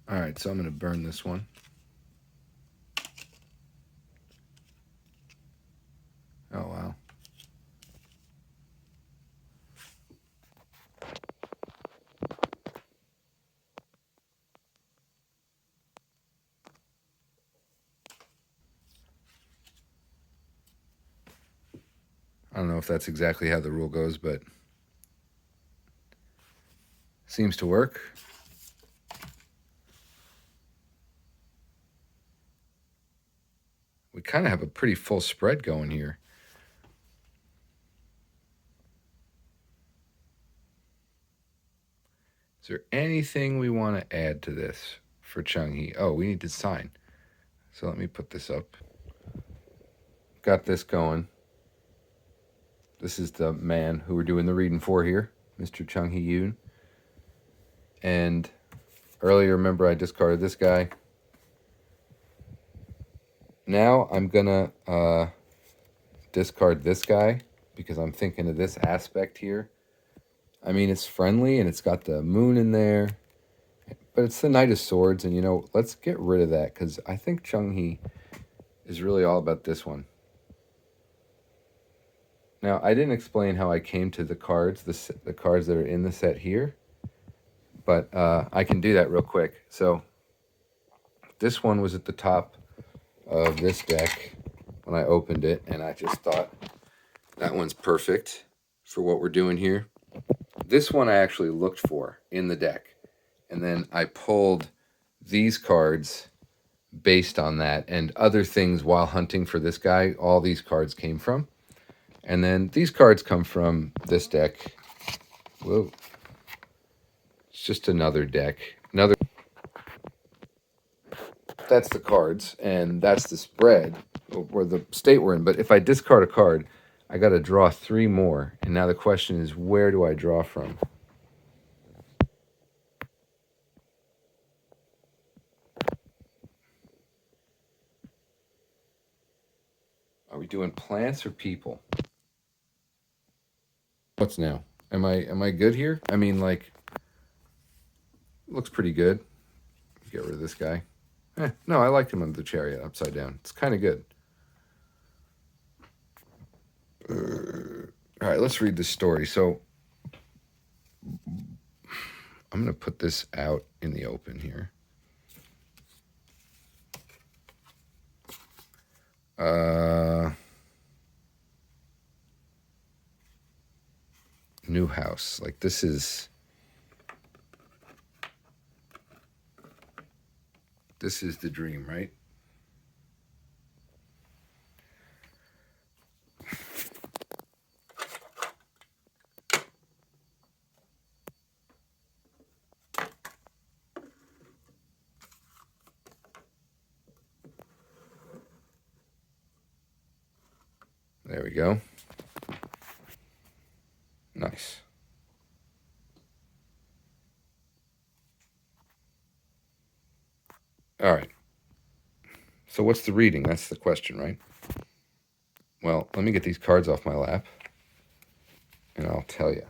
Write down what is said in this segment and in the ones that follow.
All right, so I'm going to burn this one. Oh, wow. I don't know if that's exactly how the rule goes, but seems to work. We kind of have a pretty full spread going here. Is there anything we want to add to this for Changhi? Oh, we need to sign. So let me put this up. Got this going. This is the man who we're doing the reading for here, Mr. Changhi Yoon. And earlier, remember, I discarded this guy. Now I'm going to discard this guy because I'm thinking of this aspect here. I mean, it's friendly and it's got the moon in there, but it's the Knight of Swords. And, you know, let's get rid of that because I think Changhi is really all about this one. Now, I didn't explain how I came to the cards, the cards that are in the set here, but I can do that real quick. So this one was at the top of this deck when I opened it, and I just thought that one's perfect for what we're doing here. This one I actually looked for in the deck, and then I pulled these cards based on that and other things while hunting for this guy. All these cards came from. And then these cards come from this deck. Whoa. It's just another deck. That's the cards, and that's the spread, or the state we're in. But if I discard a card, I got to draw 3 more. And now the question is, where do I draw from? Are we doing plants or people? What's now? Am I good here? I mean, like, looks pretty good. Get rid of this guy. No, I liked him on the chariot upside down. It's kind of good. All right, let's read this story. So I'm going to put this out in the open here. New house. Like, this is the dream, right? There we go. Nice. All right. So what's the reading? That's the question, right? Well, let me get these cards off my lap, and I'll tell you.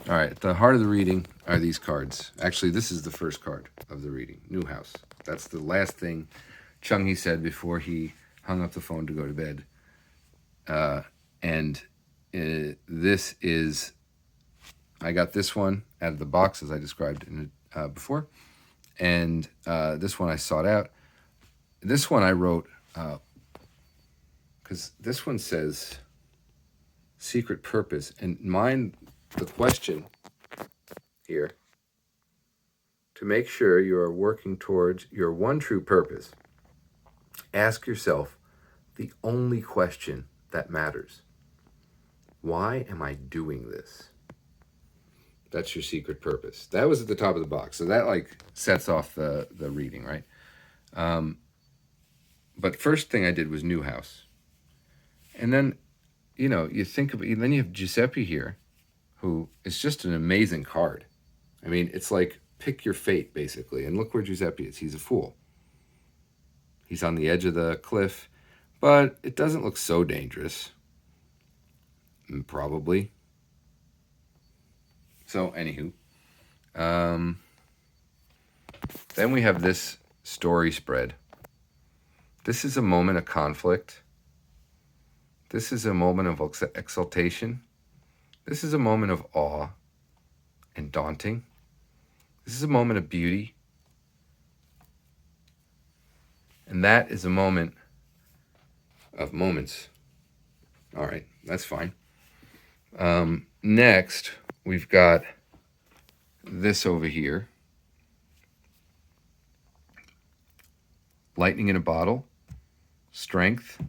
All right, at the heart of the reading are these cards. Actually, this is the first card of the reading, New House. That's the last thing Changhi said before he hung up the phone to go to bed. This is, I got this one out of the box as I described before. And this one I sought out. This one I wrote, because this one says secret purpose. And mine, the question here, to make sure you are working towards your one true purpose, ask yourself the only question that matters. Why am I doing this? That's your secret purpose. That was at the top of the box. So that like sets off the reading, right? But first thing I did was New House. And then, you know, you think of it, then you have Giuseppe here, who is just an amazing card. I mean, it's like pick your fate, basically. And look where Giuseppe is. He's a fool. He's on the edge of the cliff, but it doesn't look so dangerous. Probably. So, anywho, Then we have this story spread. This is a moment of conflict. This is a moment of exaltation. This is a moment of awe and daunting. This is a moment of beauty. And that is a moment of moments. All right, that's fine. Next, we've got this over here. Lightning in a bottle, strength,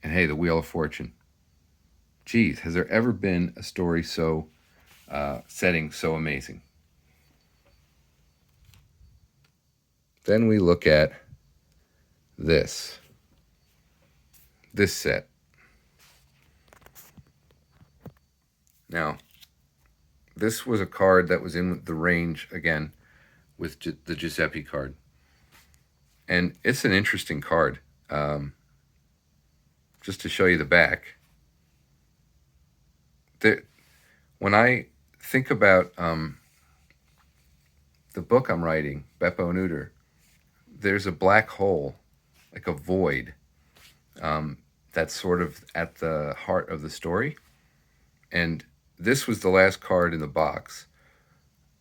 and hey, the Wheel of Fortune. Geez, has there ever been a story so setting so amazing? Then we look at this set. Now, this was a card that was in the range, again, with the Giuseppe card. And it's an interesting card. Just to show you the back. When I think about the book I'm writing, Beppo Neuter, there's a black hole, like a void, that's sort of at the heart of the story. And this was the last card in the box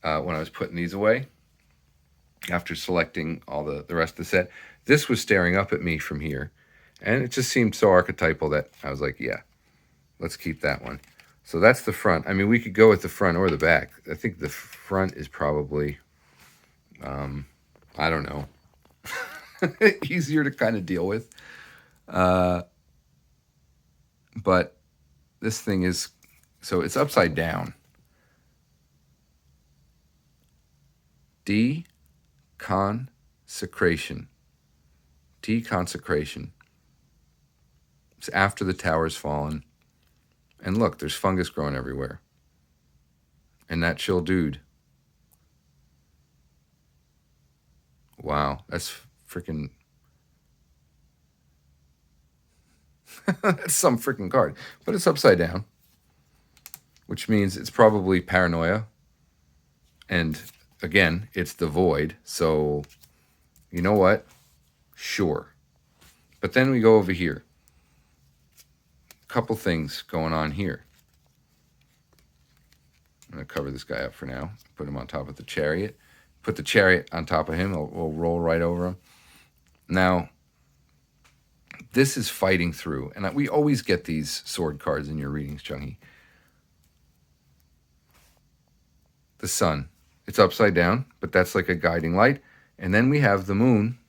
when I was putting these away, after selecting all the rest of the set. This was staring up at me from here, and it just seemed so archetypal that I was like, yeah, let's keep that one. So that's the front. I mean, we could go with the front or the back. I think the front is probably, I don't know, easier to kind of deal with. But this thing is, so it's upside down. Deconsecration. Deconsecration. It's after the tower's fallen. And look, there's fungus growing everywhere. And that chill dude. Wow, that's freaking... that's some freaking card. But it's upside down, which means it's probably paranoia. And again, it's the void. So, you know what? Sure. But then we go over here. A couple things going on here. I'm going to cover this guy up for now. Put him on top of the chariot. Put the chariot on top of him. We'll roll right over him. Now, this is fighting through. And we always get these sword cards in your readings, Changhi. The sun. It's upside down, but that's like a guiding light. And then we have the moon.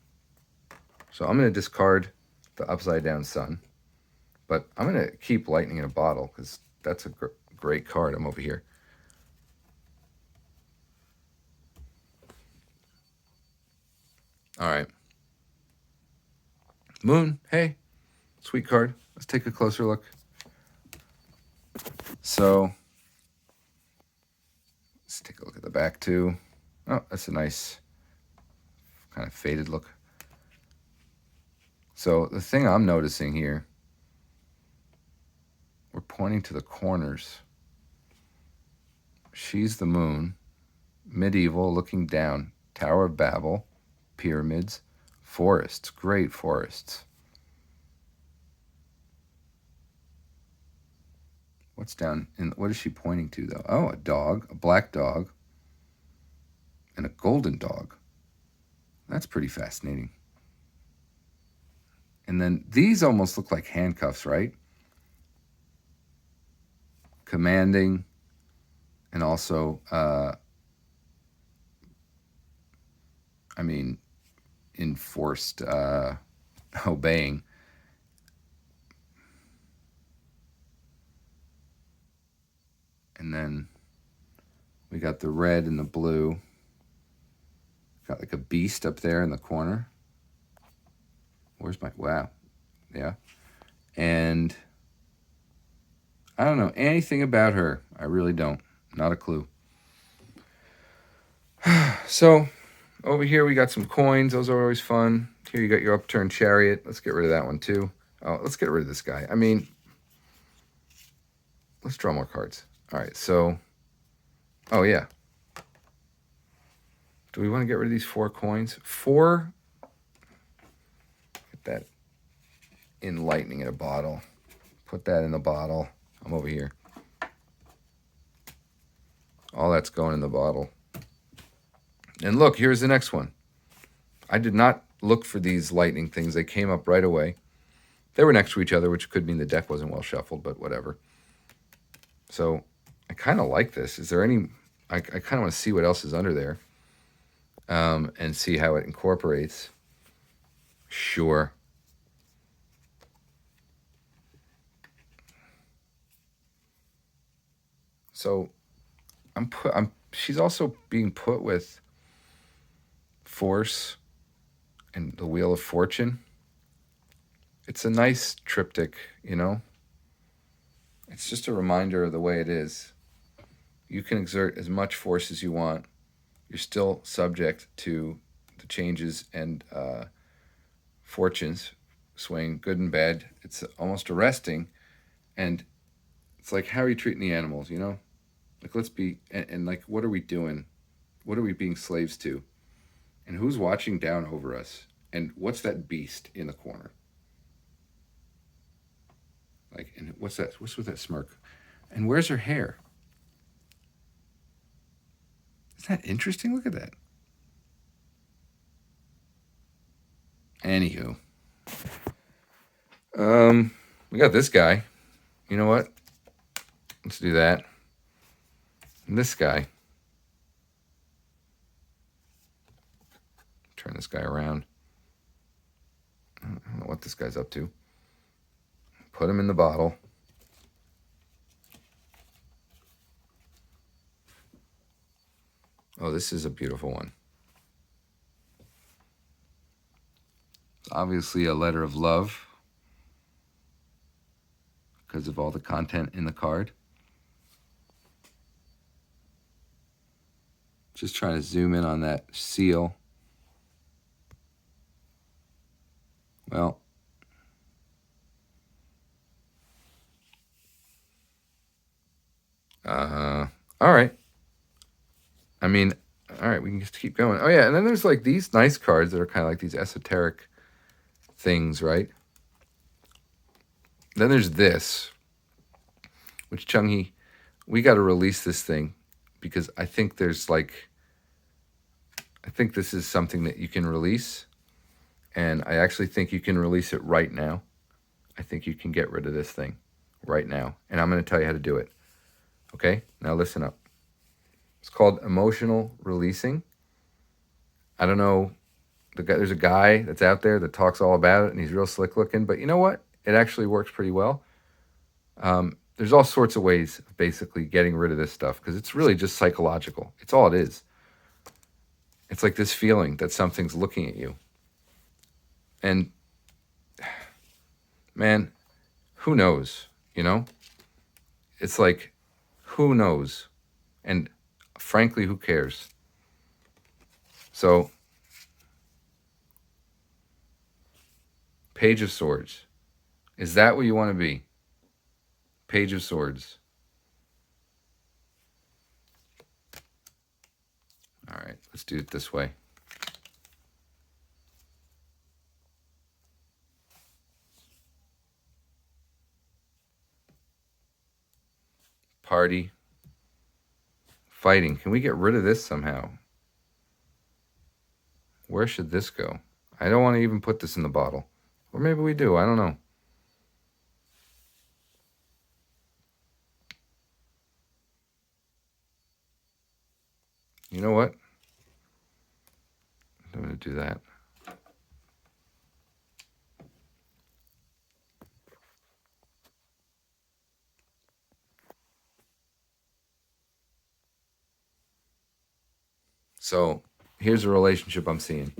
So I'm going to discard the upside down sun. But I'm going to keep lightning in a bottle because that's a great card. I'm over here. All right. Moon, hey, sweet card. Let's take a closer look. So, let's take a look at the back too. Oh, that's a nice kind of faded look. So the thing I'm noticing here, we're pointing to the corners. She's the moon, medieval, looking down, Tower of Babel, pyramids, forests, great forests. What's down in, what is she pointing to though? Oh, a dog, a black dog, and a golden dog. That's pretty fascinating. And then these almost look like handcuffs, right? Commanding, and also, I mean, enforced obeying. And then we got the red and the blue. Got like a beast up there in the corner. Where's my, wow. Yeah. And I don't know anything about her. I really don't. Not a clue. So over here we got some coins. Those are always fun. Here you got your upturned chariot. Let's get rid of that one too. Oh, let's get rid of this guy. I mean, let's draw more cards. All right, so, oh yeah. Do we want to get rid of these 4 coins? 4. Get that in lightning in a bottle. Put that in the bottle. I'm over here. All that's going in the bottle. And look, here's the next one. I did not look for these lightning things. They came up right away. They were next to each other, which could mean the deck wasn't well shuffled, but whatever. So I kind of like this. Is there any... I kind of want to see what else is under there, and see how it incorporates. Sure. So she's also being put with Force and the Wheel of Fortune. It's a nice triptych, you know? It's just a reminder of the way it is. You can exert as much force as you want. You're still subject to the changes and fortunes swing, good and bad. It's almost arresting. And it's like, how are you treating the animals, you know? Like, let's be, and like, what are we doing? What are we being slaves to? And who's watching down over us? And what's that beast in the corner? Like, and what's that? What's with that smirk? And where's her hair? Isn't that interesting? Look at that. Anywho, we got this guy. You know what? Let's do that. And this guy. Turn this guy around. I don't know what this guy's up to. Put him in the bottle. Oh, this is a beautiful one. It's obviously a letter of love because of all the content in the card. Just trying to zoom in on that seal. Well, all right. I mean, all right, we can just keep going. Oh, yeah, and then there's like these nice cards that are kind of like these esoteric things, right? Then there's this, which Changhi, we got to release this thing because I think there's like, I think this is something that you can release, and I actually think you can release it right now. I think you can get rid of this thing right now, and I'm going to tell you how to do it. Okay? Now listen up. It's called emotional releasing. I don't know. There's a guy that's out there that talks all about it, and he's real slick looking. But you know what? It actually works pretty well. There's all sorts of ways of basically getting rid of this stuff because it's really just psychological. It's all it is. It's like this feeling that something's looking at you. And, man, who knows, you know? It's like, who knows? And frankly, who cares? So, Page of Swords. Is that what you want to be? Page of Swords. All right, let's do it this way. Party. Fighting. Can we get rid of this somehow? Where should this go? I don't want to even put this in the bottle. Or maybe we do. I don't know. You know what? I'm going to do that. So here's a relationship I'm seeing.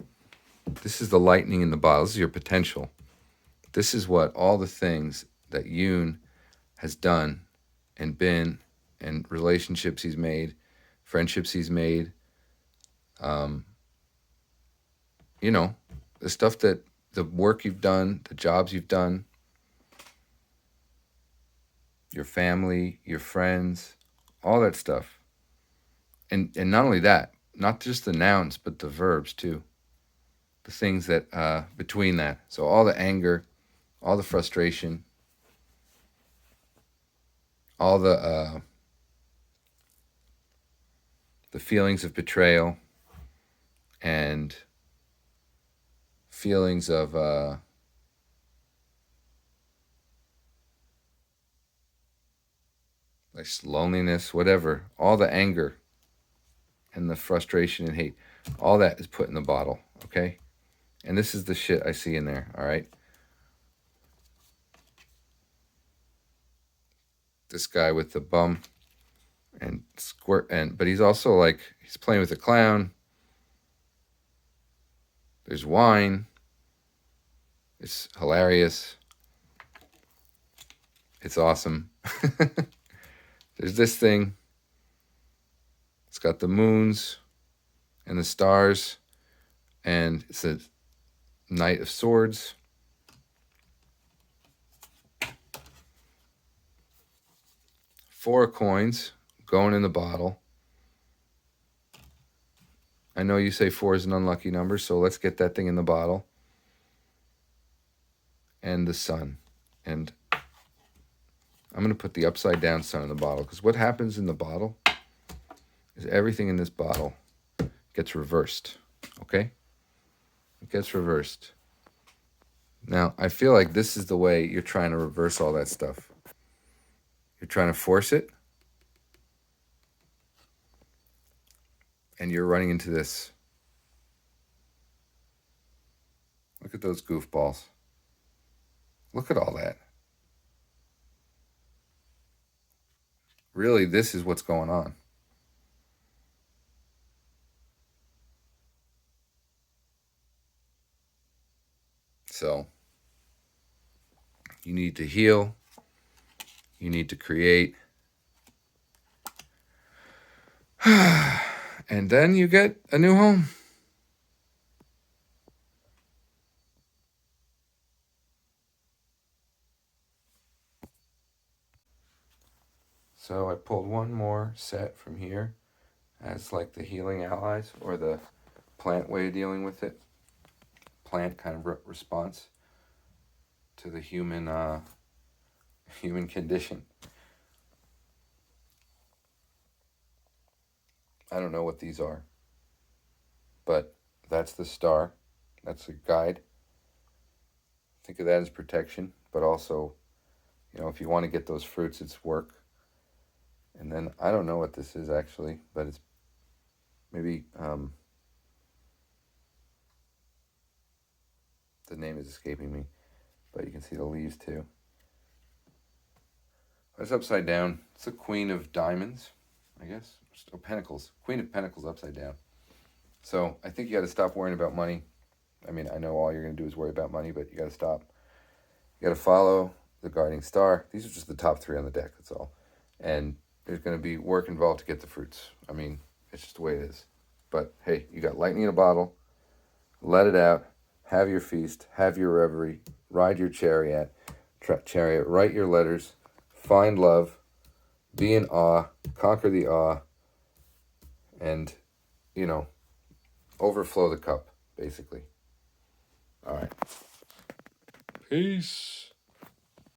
This is the lightning in the bottle. This is your potential. This is what all the things that Yoon has done and been, and relationships he's made, friendships he's made. You know, the stuff that, the work you've done, the jobs you've done, your family, your friends, all that stuff. And not only that, not just the nouns, but the verbs too. The things that between that. So all the anger, all the frustration, all the feelings of betrayal and feelings of like loneliness, whatever, all the anger and the frustration and hate, all that is put in the bottle, okay? And this is the shit I see in there, all right? This guy with the bum and squirt, but he's also like, he's playing with a clown. There's wine. It's hilarious. It's awesome. There's this thing. It's got the moons and the stars, and it's a Knight of Swords. Four coins going in the bottle. I know you say 4 is an unlucky number, so let's get that thing in the bottle. And the sun. And I'm going to put the upside down sun in the bottle, because what happens in the bottle is everything in this bottle gets reversed. Okay? It gets reversed. Now, I feel like this is the way you're trying to reverse all that stuff. You're trying to force it. And you're running into this. Look at those goofballs. Look at all that. Really, this is what's going on. So, you need to heal. You need to create. And then you get a new home. So I pulled one more set from here as like the healing allies, or the plant way of dealing with it. Plant kind of response to the human condition. I don't know what these are, but that's the star. That's a guide. Think of that as protection, but also, if you want to get those fruits, it's work. And then I don't know what this is actually, but it's maybe the name is escaping me, but you can see the leaves too. It's upside down. It's the Queen of Diamonds, I guess. Oh, Pentacles. Queen of Pentacles upside down. So I think you got to stop worrying about money. I mean, I know all you're going to do is worry about money, but you got to stop. You got to follow the guiding star. These are just the top 3 on the deck, that's all. And there's going to be work involved to get the fruits. I mean, it's just the way it is. But hey, you got lightning in a bottle. Let it out. Have your feast. Have your reverie. Ride your chariot. Write your letters. Find love. Be in awe. Conquer the awe. And, overflow the cup, basically. All right. Peace.